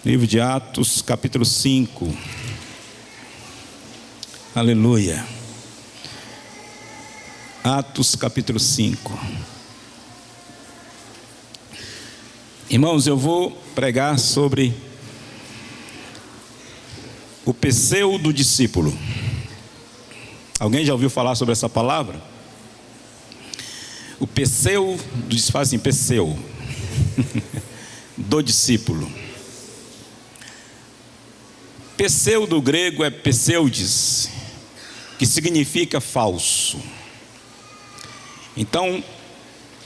Livro de Atos, capítulo 5. Aleluia. Atos, capítulo 5. Irmãos, eu vou pregar sobre o pseudo discípulo. Alguém já ouviu falar sobre essa palavra? O pseudo, faz assim, pseu, do discípulo. Pseu do grego é pseudes, que significa falso. Então,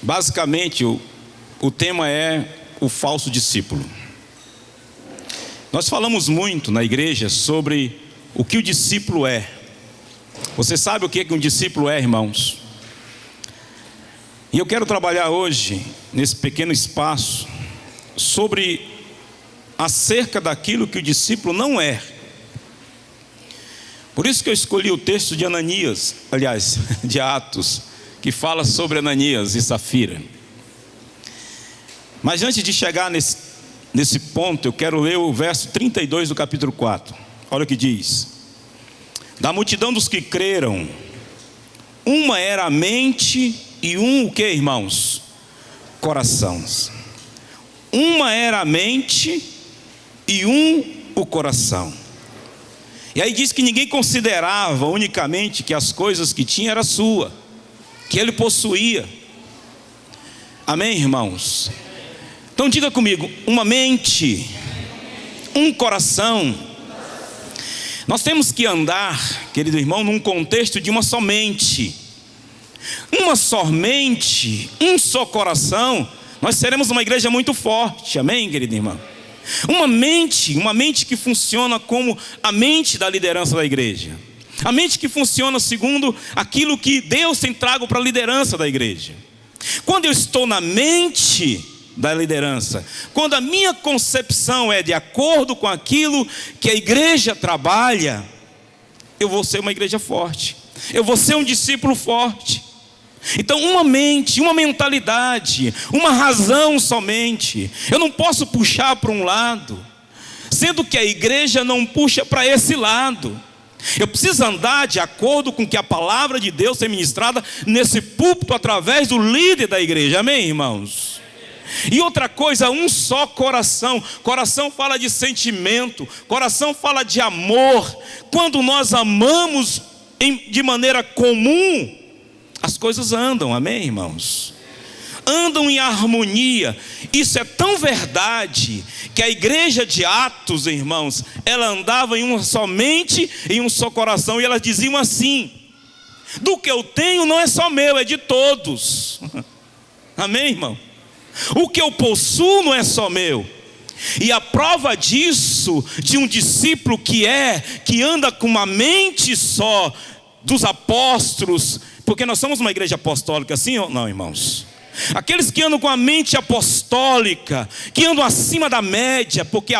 basicamente, o tema é o falso discípulo. Nós falamos muito na igreja sobre o que o discípulo é. Você sabe o que um discípulo é, irmãos? E eu quero trabalhar hoje, nesse pequeno espaço, sobre acerca daquilo que o discípulo não é. Por isso que eu escolhi o texto de Ananias, aliás, de Atos, que fala sobre Ananias e Safira. Mas antes de chegar nesse ponto, eu quero ler o verso 32 do capítulo 4. Olha o que diz: da multidão dos que creram, uma era a mente e o que, irmãos? Corações. Uma era a mente e o coração. E aí diz que ninguém considerava unicamente que as coisas que tinha era sua, que ele possuía. Amém, irmãos? Então diga comigo: uma mente, um coração. Nós temos que andar, querido irmão, num contexto de uma só mente. Uma só mente, um só coração. Nós seremos uma igreja muito forte, amém, querido irmão? Uma mente que funciona como a mente da liderança da igreja. A mente que funciona segundo aquilo que Deus tem trago para a liderança da igreja. Quando eu estou na mente da liderança, quando a minha concepção é de acordo com aquilo que a igreja trabalha, eu vou ser uma igreja forte, eu vou ser um discípulo forte. Então, uma mente, uma mentalidade, uma razão somente. Eu não posso puxar para um lado, sendo que a igreja não puxa para esse lado. Eu preciso andar de acordo com que a palavra de Deus é ministrada nesse púlpito através do líder da igreja, amém, irmãos? E outra coisa, um só coração. Coração fala de sentimento, coração fala de amor. Quando nós amamos de maneira comum, as coisas andam, amém, irmãos? Andam em harmonia. Isso é tão verdade que a igreja de Atos, irmãos, ela andava em uma só mente, em um só coração. E elas diziam assim: do que eu tenho não é só meu, é de todos. Amém, irmão? O que eu possuo não é só meu. E a prova disso, de um discípulo que anda com uma mente só, dos apóstolos, porque nós somos uma igreja apostólica, sim ou não, irmãos? Aqueles que andam com a mente apostólica, que andam acima da média, porque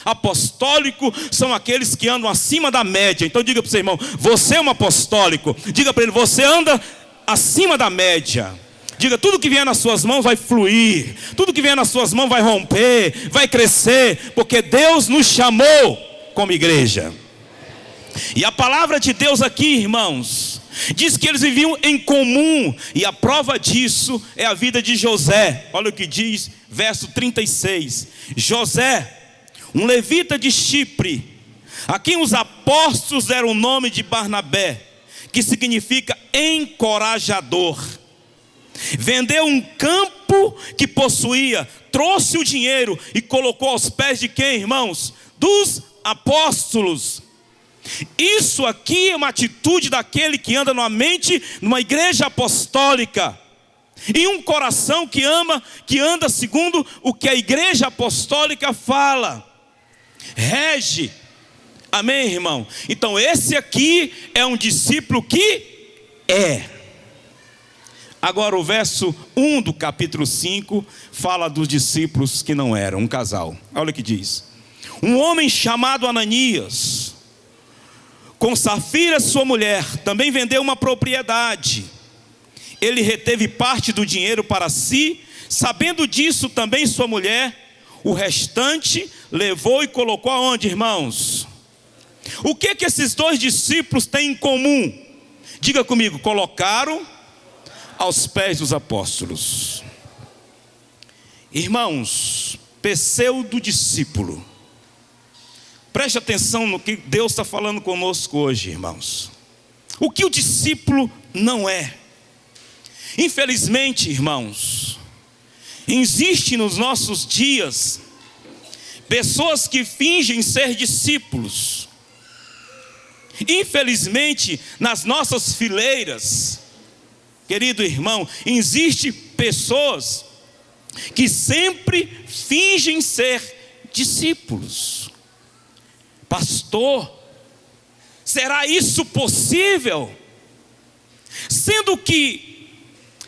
apostólico são aqueles que andam acima da média. Então diga para o seu irmão: você é um apostólico. Diga para ele: você anda acima da média. Diga: tudo que vier nas suas mãos vai fluir, tudo que vier nas suas mãos vai romper, vai crescer, porque Deus nos chamou como igreja. E a palavra de Deus aqui, irmãos, diz que eles viviam em comum. E a prova disso é a vida de José. Olha o que diz, verso 36. José, um levita de Chipre, a quem os apóstolos deram o nome de Barnabé, que significa encorajador, vendeu um campo que possuía, trouxe o dinheiro e colocou aos pés de quem, irmãos? Dos apóstolos. Isso aqui é uma atitude daquele que anda numa mente, numa igreja apostólica, e um coração que ama, que anda segundo o que a igreja apostólica fala, rege. Amém, irmão? Então esse aqui é um discípulo que é. Agora o verso 1 do capítulo 5 fala dos discípulos que não eram, um casal. Olha o que diz: um homem chamado Ananias, com Safira sua mulher, também vendeu uma propriedade. Ele reteve parte do dinheiro para si. Sabendo disso também sua mulher, O restante levou e colocou aonde, irmãos? O que esses dois discípulos têm em comum? Diga comigo, colocaram aos pés dos apóstolos. Irmãos, pseudo-discípulo. Preste atenção no que Deus está falando conosco hoje, irmãos. O que o discípulo não é. Infelizmente, irmãos, existe nos nossos dias pessoas que fingem ser discípulos. Infelizmente, nas nossas fileiras, querido irmão, existe pessoas que sempre fingem ser discípulos. Pastor, será isso possível? Sendo que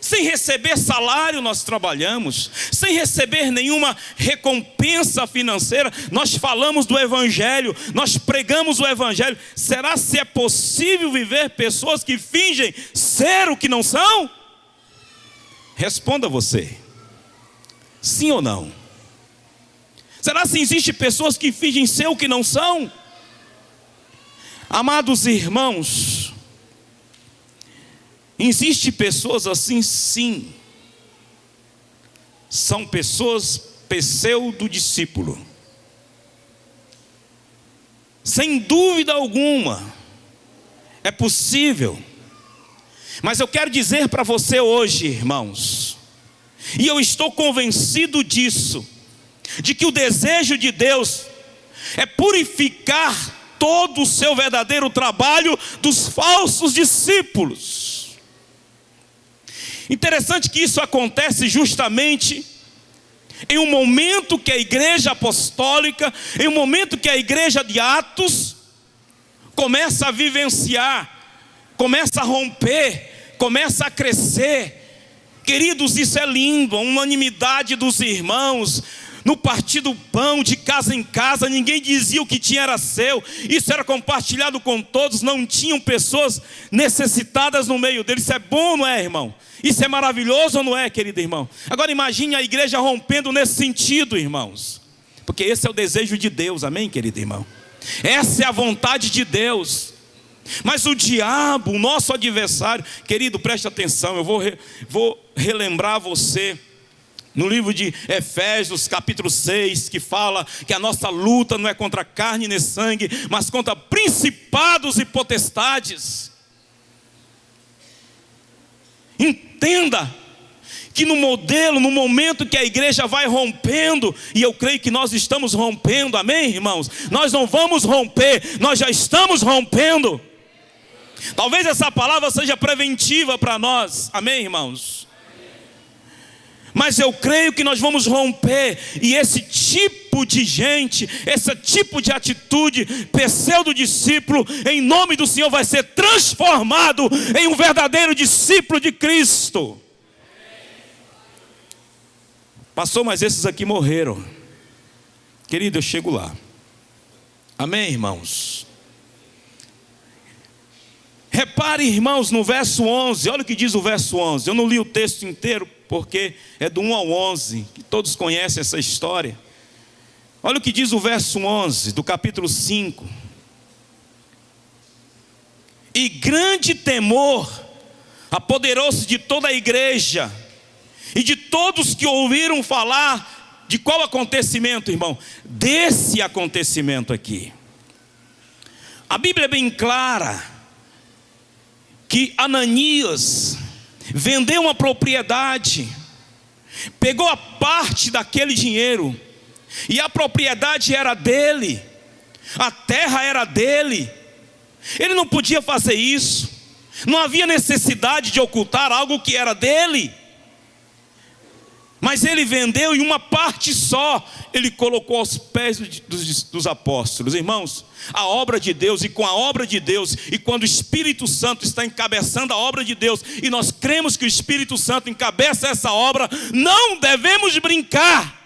sem receber salário nós trabalhamos, sem receber nenhuma recompensa financeira, nós falamos do Evangelho, nós pregamos o Evangelho. Será se é possível viver pessoas que fingem ser o que não são? Responda você, sim ou não? Será se existe pessoas que fingem ser o que não são? Amados irmãos, existe pessoas assim, sim. São pessoas pseudo-discípulo. Sem dúvida alguma, é possível. Mas eu quero dizer para você hoje, irmãos, e eu estou convencido disso, de que o desejo de Deus é purificar todo o seu verdadeiro trabalho dos falsos discípulos. Interessante que isso acontece justamente em um momento que a igreja apostólica, em um momento que a igreja de Atos começa a vivenciar, começa a romper, começa a crescer. Queridos, isso é lindo, a unanimidade dos irmãos no partir do pão, de casa em casa, ninguém dizia o que tinha era seu, isso era compartilhado com todos, não tinham pessoas necessitadas no meio deles. Isso é bom, não é, irmão? Isso é maravilhoso ou não é, querido irmão? Agora imagine a igreja rompendo nesse sentido, irmãos, porque esse é o desejo de Deus, amém, querido irmão? Essa é a vontade de Deus. Mas o diabo, o nosso adversário, querido, preste atenção, eu vou relembrar você no livro de Efésios, capítulo 6, que fala que a nossa luta não é contra carne nem sangue, mas contra principados e potestades. Entenda que no momento que a igreja vai rompendo, e eu creio que nós estamos rompendo, amém, irmãos? Nós não vamos romper, nós já estamos rompendo. Talvez essa palavra seja preventiva para nós, amém, irmãos? Mas eu creio que nós vamos romper, e esse tipo de gente, esse tipo de atitude, pseudo-discípulo, em nome do Senhor, vai ser transformado em um verdadeiro discípulo de Cristo. Pastor, mas esses aqui morreram. Querido, eu chego lá. Amém, irmãos? Repare, irmãos, no verso 11, olha o que diz o verso 11. Eu não li o texto inteiro, porque é do 1 ao 11, que todos conhecem essa história. Olha o que diz o verso 11, do capítulo 5. E grande temor apoderou-se de toda a igreja, e de todos que ouviram falar, de qual acontecimento, irmão? Desse acontecimento aqui. A Bíblia é bem clara, que Ananias vendeu uma propriedade, pegou a parte daquele dinheiro, e a propriedade era dele, a terra era dele. Ele não podia fazer isso, não havia necessidade de ocultar algo que era dele. Mas ele vendeu, e uma parte só ele colocou aos pés dos apóstolos. Irmãos, a obra de Deus, e com a obra de Deus, e quando o Espírito Santo está encabeçando a obra de Deus, e nós cremos que o Espírito Santo encabeça essa obra, não devemos brincar.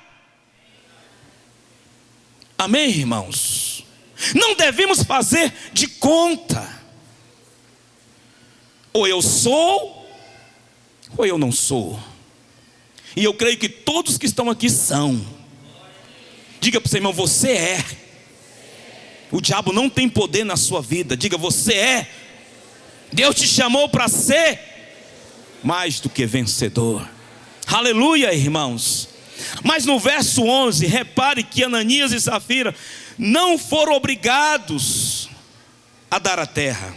Amém, irmãos? Não devemos fazer de conta. Ou eu sou, ou eu não sou. E eu creio que todos que estão aqui são. Diga para o seu irmão: você é. O diabo não tem poder na sua vida. Diga: você é. Deus te chamou para ser mais do que vencedor. Aleluia, irmãos. Mas no verso 11, repare que Ananias e Safira não foram obrigados a dar a terra.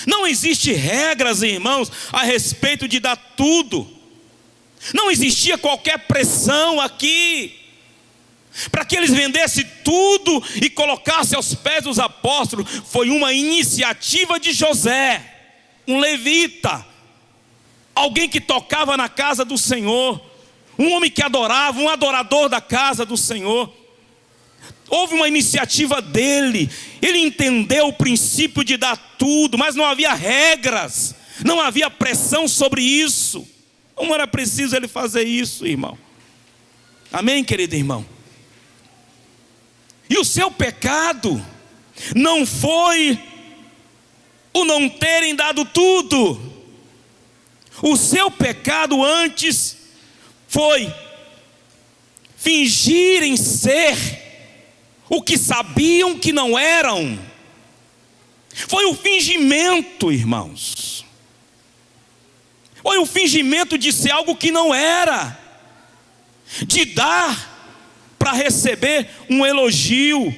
Não existe regras, irmãos, a respeito de dar tudo. Não existia qualquer pressão aqui para que eles vendessem tudo e colocassem aos pés dos apóstolos. Foi uma iniciativa de José, um levita, alguém que tocava na casa do Senhor, um homem que adorava, um adorador da casa do Senhor. Houve uma iniciativa dele. Ele entendeu o princípio de dar tudo, mas não havia regras, não havia pressão sobre isso. Não era preciso ele fazer isso, irmão. Amém, querido irmão? E o seu pecado não foi o não terem dado tudo. O seu pecado antes foi fingirem ser o que sabiam que não eram. Foi o fingimento, irmãos. Foi o fingimento de ser algo que não era, de dar para receber um elogio,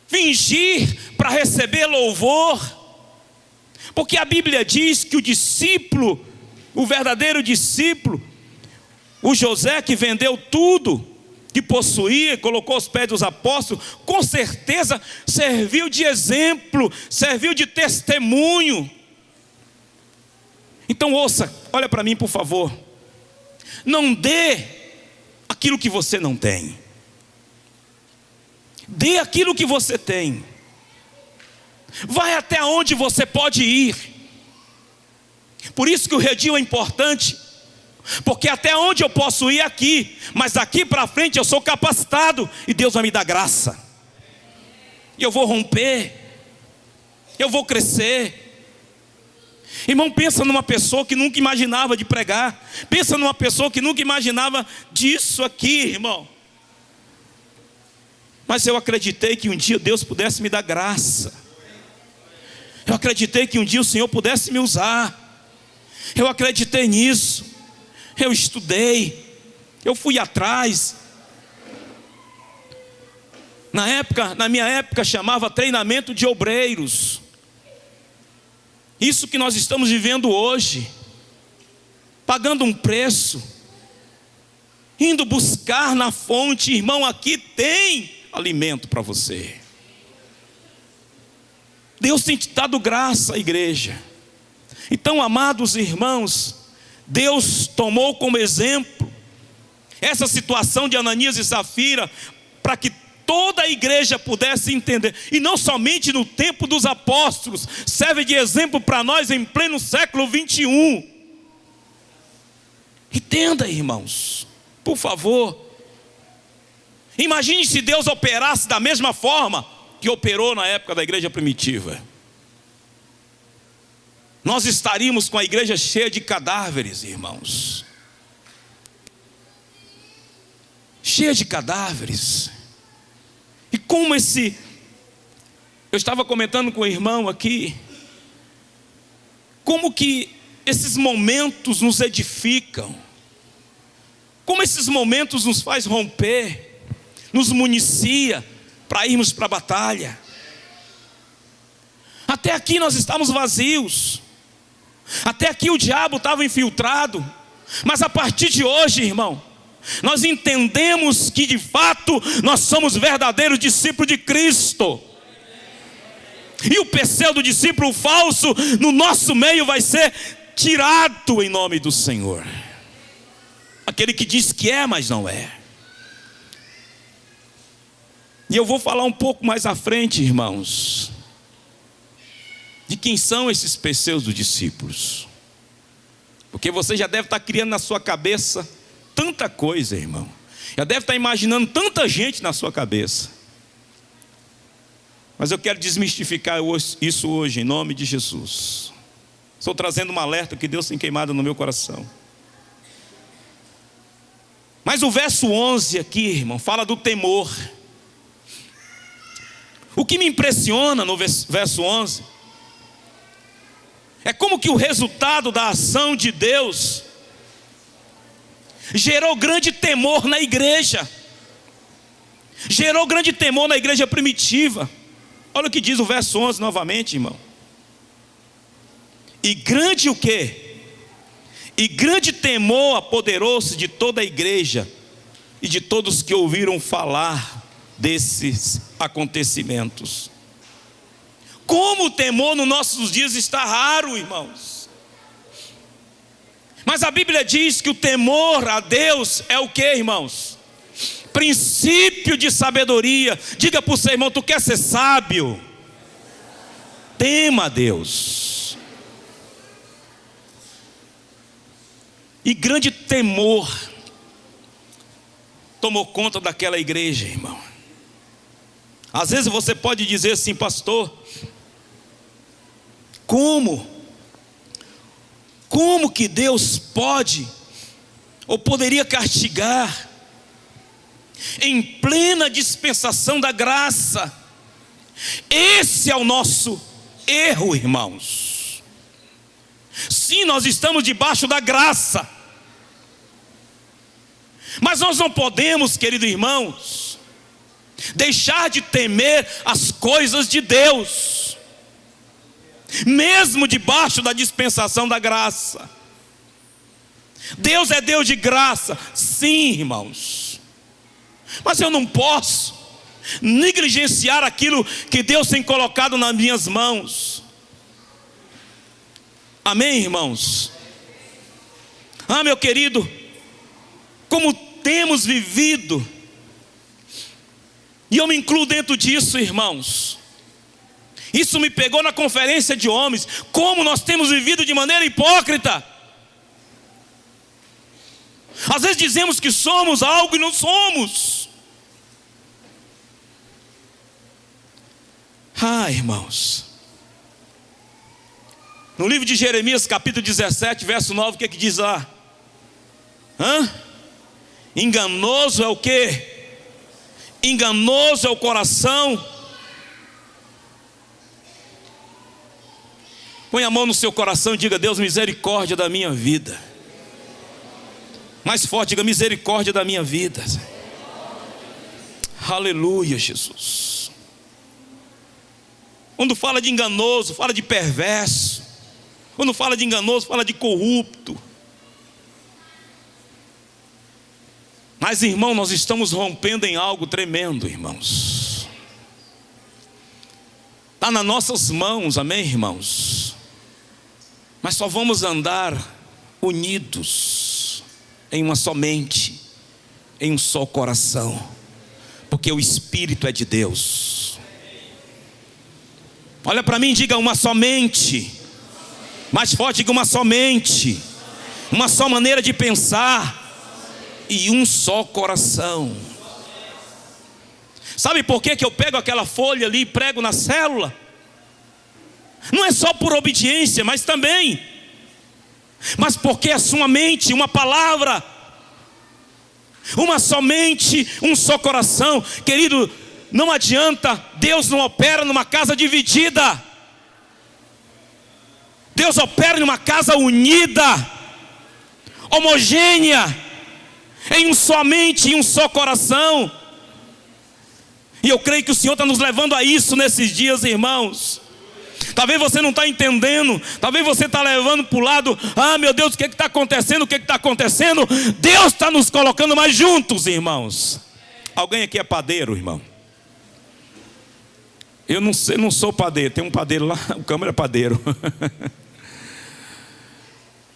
fingir para receber louvor. Porque a Bíblia diz que o discípulo, o verdadeiro discípulo, o José que vendeu tudo que possuía, colocou aos pés dos apóstolos, com certeza serviu de exemplo, serviu de testemunho. Então ouça, olha para mim por favor. Não dê aquilo que você não tem. Dê aquilo que você tem. Vai até onde você pode ir. Por isso que o redil é importante. Porque até onde eu posso ir aqui, mas daqui para frente eu sou capacitado e Deus vai me dar graça. E eu vou romper. Eu vou crescer. Irmão, pensa numa pessoa que nunca imaginava de pregar. Pensa numa pessoa que nunca imaginava disso aqui, irmão. Mas eu acreditei que um dia Deus pudesse me dar graça. Eu acreditei que um dia o Senhor pudesse me usar. Eu acreditei nisso. Eu estudei. Eu fui atrás. Na minha época chamava treinamento de obreiros. Isso que nós estamos vivendo hoje, pagando um preço, indo buscar na fonte. Irmão, aqui tem alimento para você. Deus tem te dado graça à igreja. Então, amados irmãos, Deus tomou como exemplo essa situação de Ananias e Safira, para que toda a igreja pudesse entender, e não somente no tempo dos apóstolos, serve de exemplo para nós em pleno século 21. Entenda, irmãos, por favor. Imagine se Deus operasse da mesma forma que operou na época da igreja primitiva. Nós estaríamos com a igreja cheia de cadáveres, irmãos. Cheia de cadáveres. E como eu estava comentando com o irmão aqui, como que esses momentos nos edificam, como esses momentos nos faz romper, nos municia para irmos para a batalha. Até aqui nós estávamos vazios, até aqui o diabo estava infiltrado, mas a partir de hoje, irmão, nós entendemos que de fato nós somos verdadeiros discípulos de Cristo. E o pseudo discípulo falso no nosso meio vai ser tirado em nome do Senhor. Aquele que diz que é, mas não é. E eu vou falar um pouco mais à frente, irmãos, de quem são esses pseudo discípulos. Porque você já deve estar criando na sua cabeça tanta coisa, irmão. Já deve estar imaginando tanta gente na sua cabeça. Mas eu quero desmistificar isso hoje, em nome de Jesus. Estou trazendo um alerta que Deus tem queimado no meu coração. Mas o verso 11 aqui, irmão, fala do temor. O que me impressiona no verso 11 é como que o resultado da ação de Deus gerou grande temor na igreja. Gerou grande temor na igreja primitiva. Olha o que diz o verso 11 novamente, irmão. E grande o quê? E grande temor apoderou-se de toda a igreja e de todos que ouviram falar desses acontecimentos. Como o temor nos nossos dias está raro, irmãos. Mas a Bíblia diz que o temor a Deus é o que, irmãos? Princípio de sabedoria. Diga para o seu irmão: tu quer ser sábio? Tema a Deus. E grande temor tomou conta daquela igreja, irmão. Às vezes você pode dizer assim: pastor, como que Deus pode ou poderia castigar em plena dispensação da graça? Esse é o nosso erro, irmãos. Sim, nós estamos debaixo da graça, mas nós não podemos, queridos irmãos, deixar de temer as coisas de Deus, mesmo debaixo da dispensação da graça. Deus é Deus de graça, sim, irmãos, mas eu não posso negligenciar aquilo que Deus tem colocado nas minhas mãos. Amém, irmãos? Ah, meu querido, como temos vivido, e eu me incluo dentro disso, irmãos. Isso me pegou na conferência de homens. Como nós temos vivido de maneira hipócrita. Às vezes dizemos que somos algo e não somos. Ah, irmãos, no livro de Jeremias, capítulo 17, verso 9, o que diz lá? Enganoso é o quê? Enganoso é o coração. Põe a mão no seu coração e diga: Deus, misericórdia da minha vida. Mais forte, diga: misericórdia da minha vida. Aleluia, Jesus. Quando fala de enganoso, fala de perverso. Quando fala de enganoso, fala de corrupto. Mas, irmão, nós estamos rompendo em algo tremendo, irmãos. Está nas nossas mãos, amém, irmãos? Mas só vamos andar unidos em uma só mente, em um só coração, porque o Espírito é de Deus. Olha para mim e diga: uma só mente. Mais forte, diga: uma só mente, uma só maneira de pensar e um só coração. Sabe por que eu pego aquela folha ali e prego na célula? Não é só por obediência, mas também, mas porque a sua mente, uma palavra, uma só mente, um só coração. Querido, não adianta, Deus não opera numa casa dividida. Deus opera em uma casa unida, homogênea, em um só mente, em um só coração. E eu creio que o Senhor está nos levando a isso nesses dias, irmãos. Talvez você não está entendendo, talvez você está levando para o lado: ah, meu Deus, o que está acontecendo? O que está acontecendo? Deus está nos colocando mais juntos, irmãos. Alguém aqui é padeiro, irmão? Eu não sei, não sou padeiro. Tem um padeiro lá, o câmera é padeiro.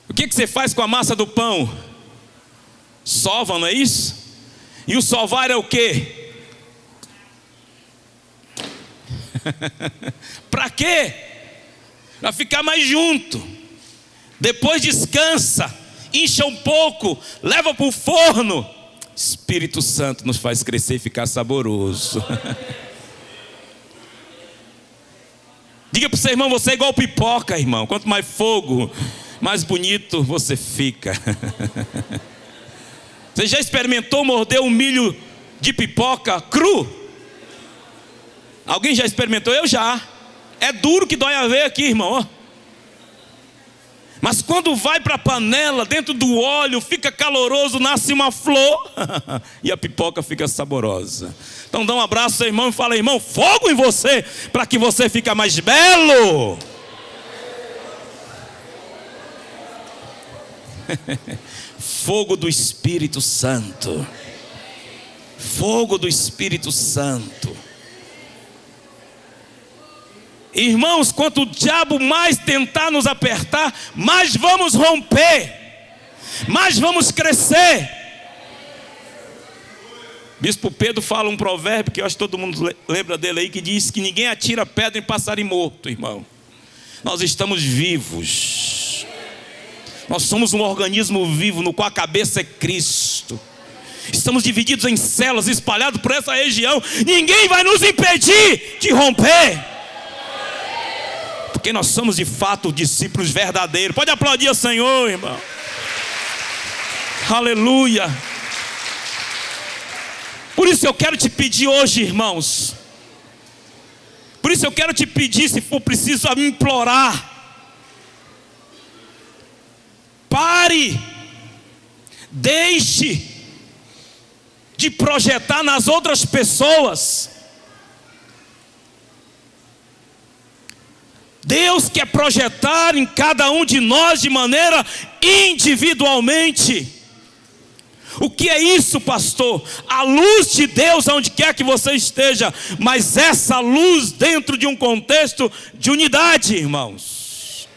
O que você faz com a massa do pão? Sova, não é isso? E o sovar é o quê? Para quê? Para ficar mais junto. Depois descansa, incha um pouco, leva para o forno. Espírito Santo nos faz crescer e ficar saboroso. Diga para o seu irmão: você é igual pipoca, irmão. Quanto mais fogo, mais bonito você fica. Você já experimentou morder um milho de pipoca cru? Alguém já experimentou? Eu já. É duro que dói a ver aqui, irmão. Mas quando vai para a panela, dentro do óleo, fica caloroso, nasce uma flor e a pipoca fica saborosa. Então dá um abraço ao irmão e fala: irmão, fogo em você, para que você fique mais belo. Fogo do Espírito Santo. Fogo do Espírito Santo. Irmãos, quanto o diabo mais tentar nos apertar, mais vamos romper, mais vamos crescer. Bispo Pedro fala um provérbio que eu acho que todo mundo lembra dele aí, que diz que ninguém atira pedra em passarinho morto, irmão. Nós estamos vivos. Nós somos um organismo vivo no qual a cabeça é Cristo. Estamos divididos em células, espalhados por essa região. Ninguém vai nos impedir de romper, porque nós somos de fato discípulos verdadeiros. Pode aplaudir ao Senhor, irmão. Aleluia. Por isso eu quero te pedir hoje, irmãos. Por isso eu quero te pedir, se for preciso, a me implorar. Pare. Deixe de projetar nas outras pessoas. Deus quer projetar em cada um de nós de maneira individualmente. O que é isso, pastor? A luz de Deus aonde quer que você esteja, mas essa luz dentro de um contexto de unidade, irmãos.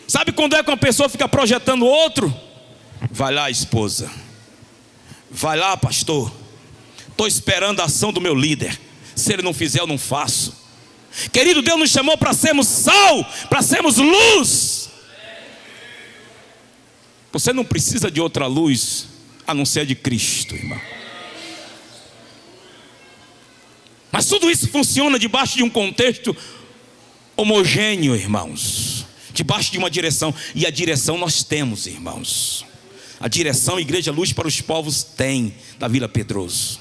Sabe quando é que uma pessoa fica projetando outro? Vai lá, esposa. Vai lá, pastor. Estou esperando a ação do meu líder. Se ele não fizer, eu não faço. Querido, Deus nos chamou para sermos sal, para sermos luz. Você não precisa de outra luz a não ser de Cristo, irmão. Mas tudo isso funciona debaixo de um contexto homogêneo, irmãos. Debaixo de uma direção. E a direção nós temos, irmãos. A direção Igreja Luz para os Povos tem, da Vila Pedroso.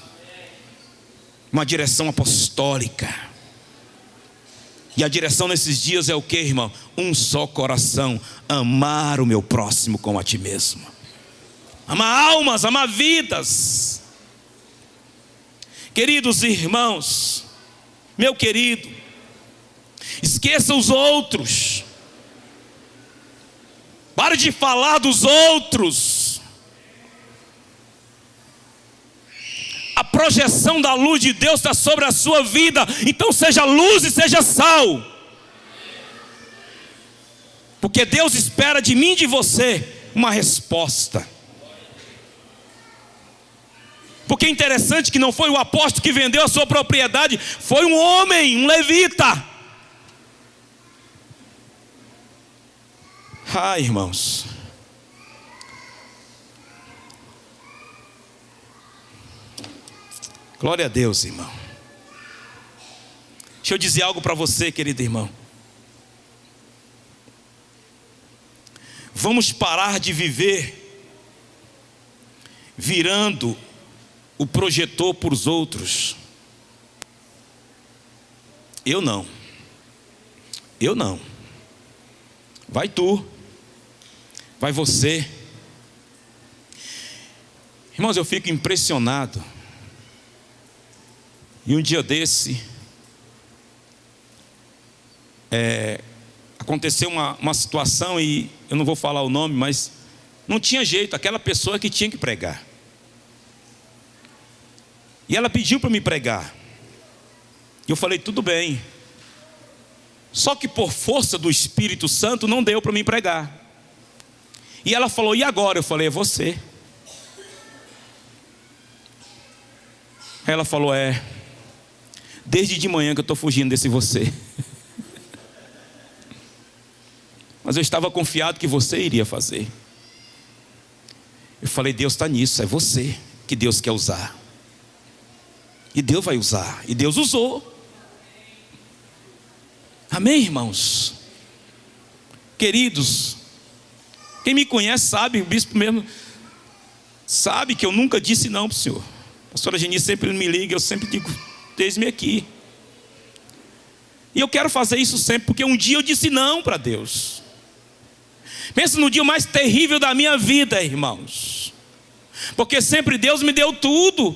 Uma direção apostólica. E a direção nesses dias é o que, irmão? Um só coração. Amar o meu próximo como a ti mesmo. Amar almas, amar vidas. Queridos irmãos, meu querido, esqueça os outros. Pare de falar dos outros. A projeção da luz de Deus está sobre a sua vida. Então seja luz e seja sal. Porque Deus espera de mim e de você uma resposta. Porque é interessante que não foi o apóstolo que vendeu a sua propriedade, foi um homem, um levita. Ah, irmãos. Glória a Deus, irmão. Deixa eu dizer algo para você, querido irmão. Vamos parar de viver virando o projetor para os outros. Eu não. Vai tu. Vai você. Irmãos, eu fico impressionado. E um dia desse, aconteceu uma situação, e eu não vou falar o nome, mas não tinha jeito, aquela pessoa que tinha que pregar. E ela pediu para me pregar. E eu falei, tudo bem. Só que por força do Espírito Santo não deu para mim pregar. E ela falou, e agora? Eu falei, é você. Aí ela falou, desde de manhã que eu estou fugindo desse você. Mas eu estava confiado que você iria fazer. Eu falei, Deus está nisso, é você que Deus quer usar. E Deus vai usar, e Deus usou. Amém, irmãos? Queridos, quem me conhece sabe, o bispo mesmo sabe que eu nunca disse não para o senhor. A pastora Geni sempre me liga, eu sempre digo, eis-me aqui. E eu quero fazer isso sempre, porque um dia eu disse não para Deus. Pensa no dia mais terrível da minha vida, irmãos. Porque sempre Deus me deu tudo.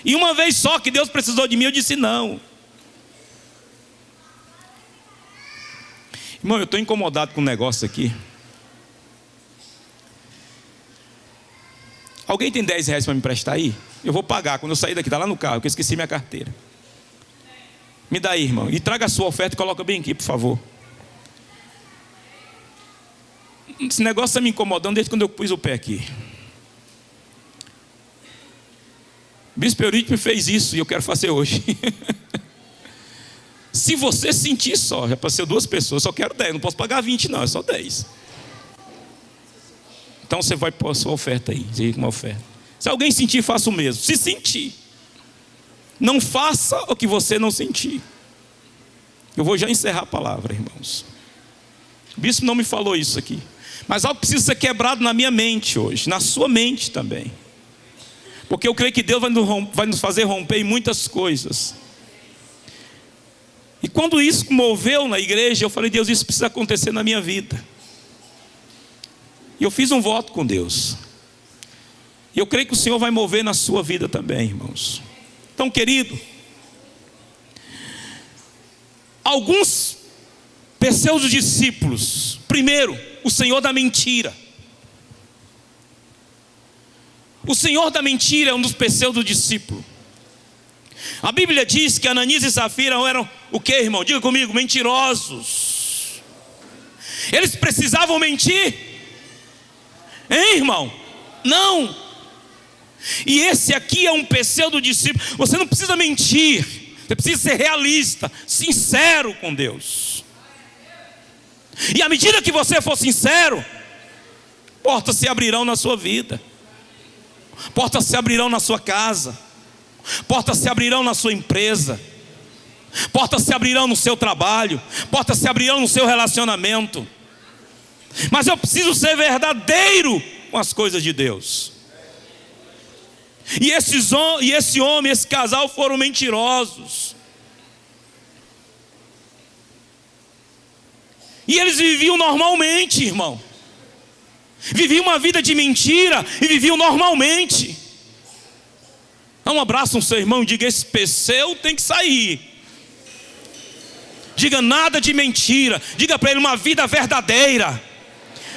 E uma vez só que Deus precisou de mim, eu disse não. Irmão, eu estou incomodado com um negócio aqui. Alguém tem 10 reais para me emprestar aí? Eu vou pagar quando eu sair daqui, está lá no carro, que eu esqueci minha carteira. Me dá aí, irmão, e traga a sua oferta e coloca bem aqui, por favor. Esse negócio está me incomodando desde quando eu pus o pé aqui. O bispo Eurídio me fez isso e eu quero fazer hoje. Se você sentir só, já passei 2 pessoas, só quero 10, não posso pagar 20 não, é só 10. Então você vai pôr a sua oferta aí, uma oferta. Se alguém sentir, faça o mesmo. Se sentir, não faça o que você não sentir. Eu vou já encerrar a palavra, irmãos. O bispo não me falou isso aqui, mas algo precisa ser quebrado na minha mente hoje, na sua mente também. Porque eu creio que Deus vai nos fazer romper em muitas coisas. E quando isso moveu na igreja, eu falei, Deus, isso precisa acontecer na minha vida. E eu fiz um voto com Deus. E eu creio que o Senhor vai mover na sua vida também, irmãos. Então, querido, alguns pseudo-discípulos. Primeiro, o senhor da mentira. O senhor da mentira é um dos pseudo-discípulos. A Bíblia diz que Ananias e Safira eram o que, irmão? Diga comigo, mentirosos. Eles precisavam mentir? Hein, irmão? Não. E esse aqui é um pseudo-discípulo. Você não precisa mentir. Você precisa ser realista, sincero com Deus. E à medida que você for sincero, portas se abrirão na sua vida. Portas se abrirão na sua casa. Portas se abrirão na sua empresa. Portas se abrirão no seu trabalho. Portas se abrirão no seu relacionamento. Mas eu preciso ser verdadeiro com as coisas de Deus. E esse homem, esse casal foram mentirosos. E eles viviam normalmente, irmão. Viviam uma vida de mentira e viviam normalmente. Dá um abraço no seu irmão e diga, esse Perseu tem que sair. Diga, nada de mentira. Diga para ele, uma vida verdadeira.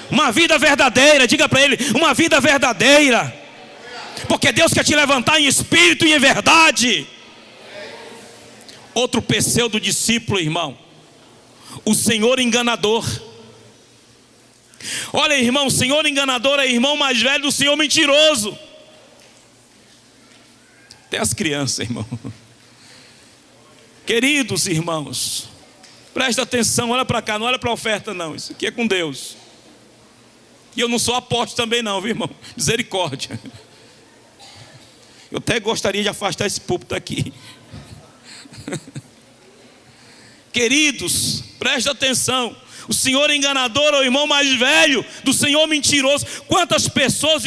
Uma vida verdadeira. Diga para ele, uma vida verdadeira. Porque Deus quer te levantar em espírito e em verdade. Outro pseudo discípulo, irmão, o senhor enganador. Olha, irmão, o senhor enganador é irmão mais velho do senhor mentiroso. Até as crianças, irmão. Queridos irmãos, presta atenção, olha para cá, não olha para a oferta não, isso aqui é com Deus. E eu não sou apóstolo também não, viu, irmão? Misericórdia. Eu até gostaria de afastar esse púlpito aqui. Queridos, presta atenção. O senhor enganador é o irmão mais velho do senhor mentiroso. Quantas pessoas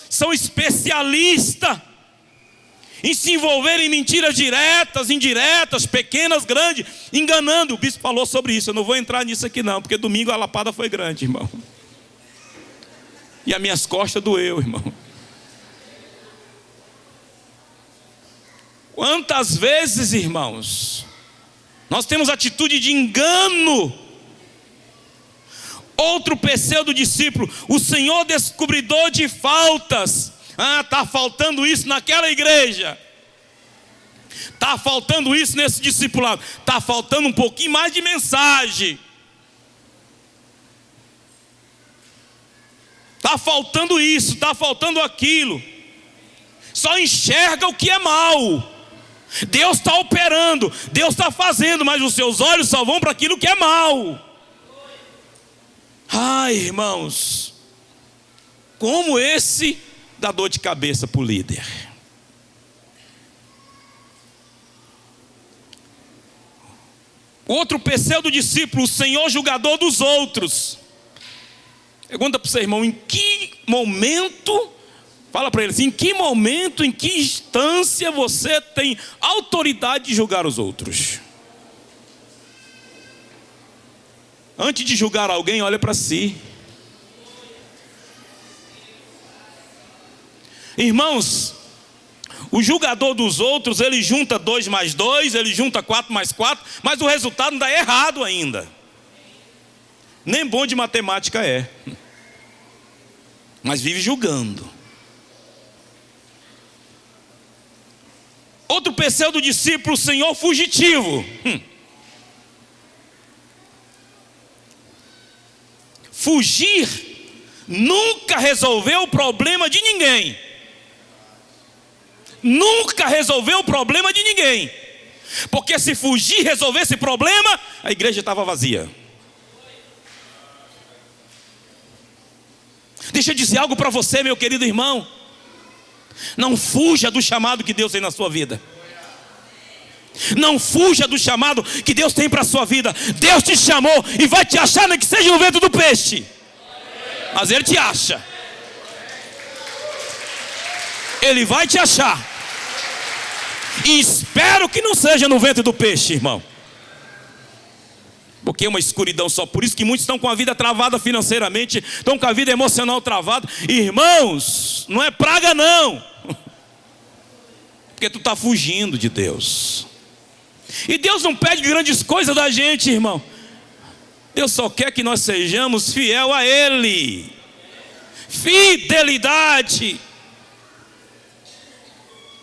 são especialistas em se envolver em mentiras diretas, indiretas, pequenas, grandes, enganando. O bispo falou sobre isso, eu não vou entrar nisso aqui não, porque domingo a lapada foi grande, irmão. E as minhas costas doeu, irmão. Quantas vezes, irmãos, nós temos atitude de engano. Outro pseudo discípulo, o senhor descobridor de faltas. Está faltando isso naquela igreja. Está faltando isso nesse discipulado. Está faltando um pouquinho mais de mensagem. Está faltando isso, está faltando aquilo. Só enxerga o que é mal. Deus está operando, Deus está fazendo, mas os seus olhos só vão para aquilo que é mal. Ai, irmãos, como esse dá dor de cabeça para o líder. Outro pseudo discípulo, o senhor julgador dos outros. Pergunta para o seu irmão, em que momento Fala para ele assim: em que momento, em que instância você tem autoridade de julgar os outros? Antes de julgar alguém, olha para si. Irmãos, o julgador dos outros, ele junta 2 mais 2, ele junta 4 mais 4, mas o resultado dá errado ainda. Nem bom de matemática é, mas vive julgando. Outro pseudo discípulo, o Senhor fugitivo. Fugir nunca resolveu o problema de ninguém. Nunca resolveu o problema de ninguém. Porque se fugir resolvesse problema, a igreja estava vazia. Deixa eu dizer algo para você, meu querido irmão. Não fuja do chamado que Deus tem na sua vida. Não fuja do chamado que Deus tem para a sua vida. Deus te chamou e vai te achar, nem que seja no ventre do peixe. Mas Ele te acha. Ele vai te achar. E espero que não seja no ventre do peixe, irmão. Porque é uma escuridão só. Por isso que muitos estão com a vida travada financeiramente, estão com a vida emocional travada. Irmãos, não é praga não. Porque tu está fugindo de Deus. E Deus não pede grandes coisas da gente, irmão. Deus só quer que nós sejamos fiel a Ele. Fidelidade.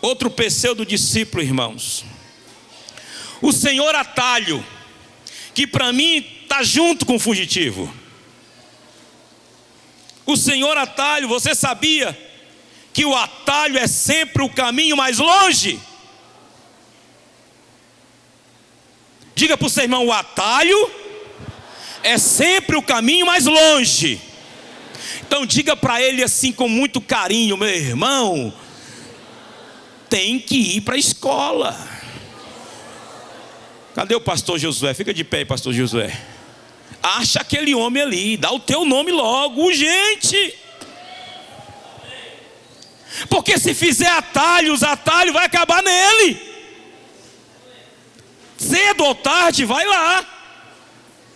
Outro pseudo discípulo, irmãos. O Senhor atalho, que para mim está junto com o fugitivo. O Senhor atalho, você sabia que o atalho é sempre o caminho mais longe? Diga para o seu irmão: o atalho é sempre o caminho mais longe. Então diga para ele assim com muito carinho: meu irmão, tem que ir para a escola. Cadê o pastor Josué? Fica de pé aí, pastor Josué. Acha aquele homem ali, dá o teu nome logo, urgente. Porque se fizer atalhos, atalho vai acabar nele. Cedo ou tarde, vai lá.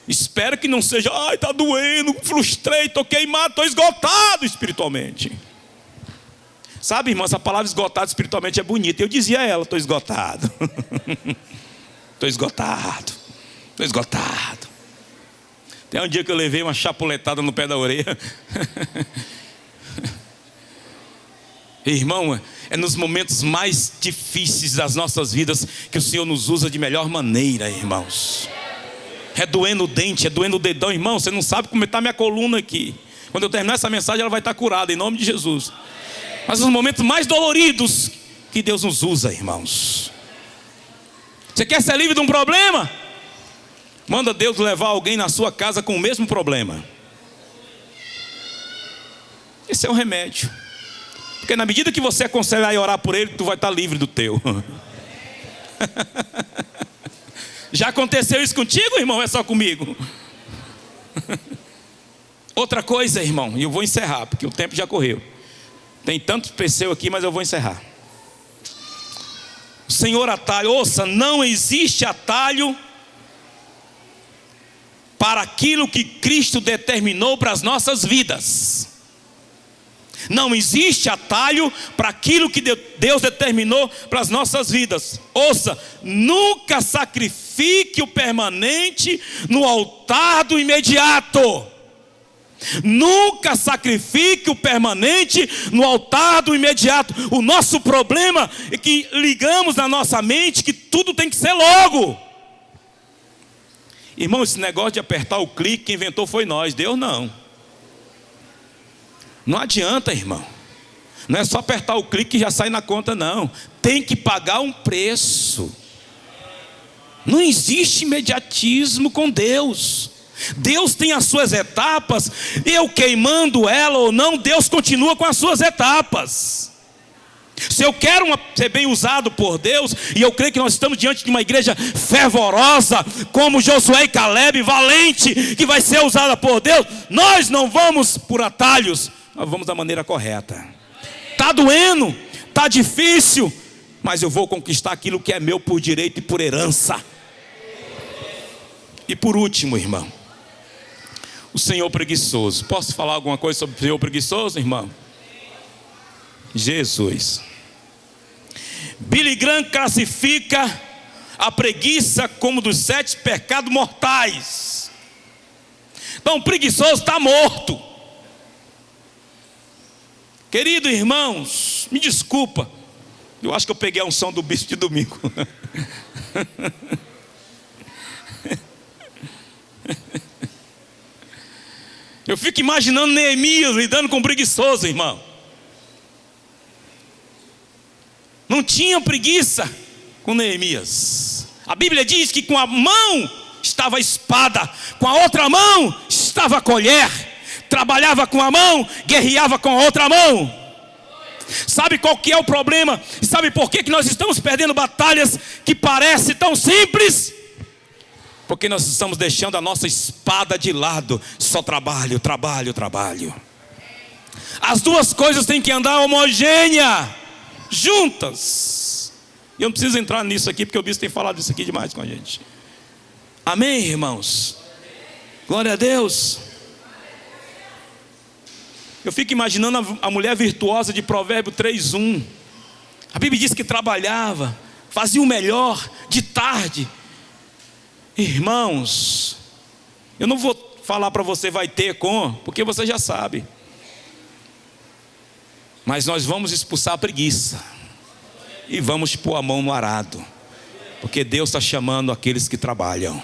Espero que não seja: ai, está doendo, frustrei, estou queimado, estou esgotado espiritualmente. Sabe, irmã, essa palavra esgotado espiritualmente é bonita. Eu dizia a ela: estou esgotado. Estou esgotado. Estou esgotado. Tem um dia que eu levei uma chapuletada no pé da orelha. Irmão, é nos momentos mais difíceis das nossas vidas que o Senhor nos usa de melhor maneira, irmãos. É doendo o dente, é doendo o dedão, irmão. Você não sabe como está minha coluna aqui. Quando eu terminar essa mensagem, ela vai estar curada, em nome de Jesus. Mas nos momentos mais doloridos que Deus nos usa, irmãos. Você quer ser livre de um problema? Manda Deus levar alguém na sua casa com o mesmo problema. Esse é o remédio. Porque na medida que você aconselhar e orar por ele, tu vai estar livre do teu. Já aconteceu isso contigo, irmão? É só comigo? Outra coisa, irmão, e eu vou encerrar, porque o tempo já correu. Tem tantos PCU aqui, mas eu vou encerrar. O Senhor atalho, ouça, não existe atalho para aquilo que Cristo determinou para as nossas vidas. Não existe atalho para aquilo que Deus determinou para as nossas vidas. Ouça, nunca sacrifique o permanente no altar do imediato. Nunca sacrifique o permanente no altar do imediato. O nosso problema é que ligamos na nossa mente que tudo tem que ser logo. Irmão, esse negócio de apertar o clique, quem inventou foi nós, Deus não. Não adianta, irmão. Não é só apertar o clique e já sai na conta, não. Tem que pagar um preço. Não existe imediatismo com Deus. Deus tem as suas etapas. Eu queimando ela ou não, Deus continua com as suas etapas. Se eu quero ser bem usado por Deus, e eu creio que nós estamos diante de uma igreja fervorosa, como Josué e Caleb, valente, que vai ser usada por Deus, nós não vamos por atalhos, nós vamos da maneira correta. Está doendo, está difícil, mas eu vou conquistar aquilo que é meu por direito e por herança. E por último, irmão, o senhor preguiçoso. Posso falar alguma coisa sobre o senhor preguiçoso, irmão? Jesus. Billy Graham classifica a preguiça como dos 7 pecados mortais. Então, o preguiçoso está morto. Querido irmãos, me desculpa, eu acho que eu peguei a unção do bispo de domingo. Eu fico imaginando Neemias lidando com preguiçoso, irmão. Não tinha preguiça com Neemias. A Bíblia diz que com a mão estava a espada, com a outra mão estava a colher. Trabalhava com a mão, guerreava com a outra mão. Sabe qual que é o problema? E sabe por que nós estamos perdendo batalhas que parecem tão simples? Porque nós estamos deixando a nossa espada de lado. Só trabalho, trabalho, trabalho. As duas coisas têm que andar homogênea, juntas. E eu não preciso entrar nisso aqui, porque o bispo tem falado isso aqui demais com a gente. Amém, irmãos? Glória a Deus. Eu fico imaginando a mulher virtuosa de Provérbio 3:1. A Bíblia diz que trabalhava, fazia o melhor de tarde. Irmãos, eu não vou falar para você vai ter com, porque você já sabe. Mas nós vamos expulsar a preguiça e vamos pôr a mão no arado, porque Deus está chamando aqueles que trabalham.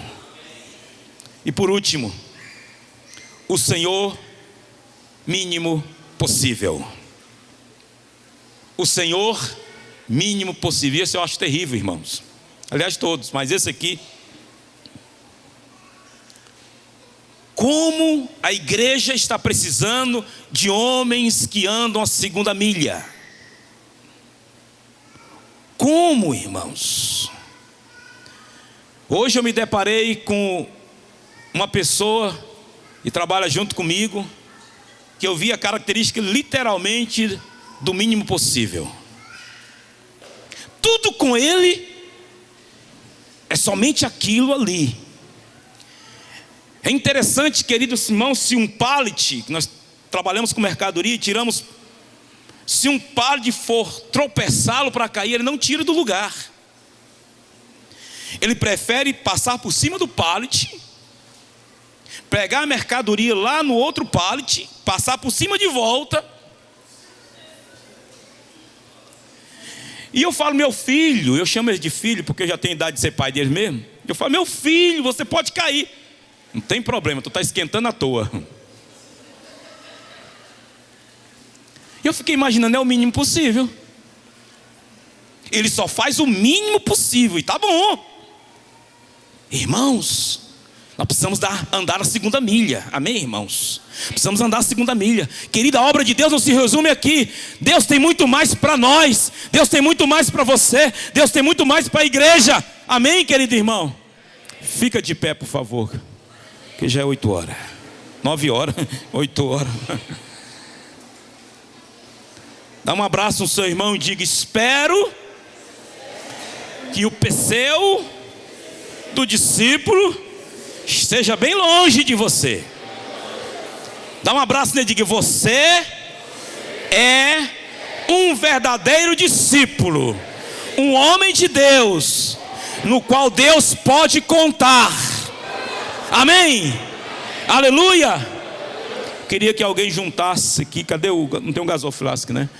E por último, o Senhor mínimo possível. O Senhor mínimo possível. Esse eu acho terrível, irmãos. Aliás, todos, mas esse aqui. Como a igreja está precisando de homens que andam a segunda milha. Como, irmãos? Hoje eu me deparei com uma pessoa que trabalha junto comigo, que eu vi a característica literalmente do mínimo possível. Tudo com ele é somente aquilo ali. É interessante, queridos irmãos, se um pallet, nós trabalhamos com mercadoria e tiramos, se um pallet for tropeçá-lo para cair, ele não tira do lugar. Ele prefere passar por cima do pallet, pegar a mercadoria lá no outro pallet, passar por cima de volta. E eu falo, meu filho, eu chamo ele de filho porque eu já tenho idade de ser pai dele mesmo. Eu falo, meu filho, você pode cair. Não tem problema, tu está esquentando à toa. Eu fiquei imaginando, é o mínimo possível. Ele só faz o mínimo possível e tá bom. Irmãos, nós precisamos andar a segunda milha. Amém, irmãos? Precisamos andar a segunda milha. Querida, a obra de Deus não se resume aqui. Deus tem muito mais para nós. Deus tem muito mais para você. Deus tem muito mais para a igreja. Amém, querido irmão? Fica de pé, por favor, que já é 8 horas. 9 horas, 8 horas. Dá um abraço no seu irmão e diga: espero que o peceu do discípulo esteja bem longe de você. Dá um abraço nele e diga: você é um verdadeiro discípulo, um homem de Deus, no qual Deus pode contar. Amém? Aleluia. Queria que alguém juntasse aqui. Cadê o... Não tem um gasoflasco, né?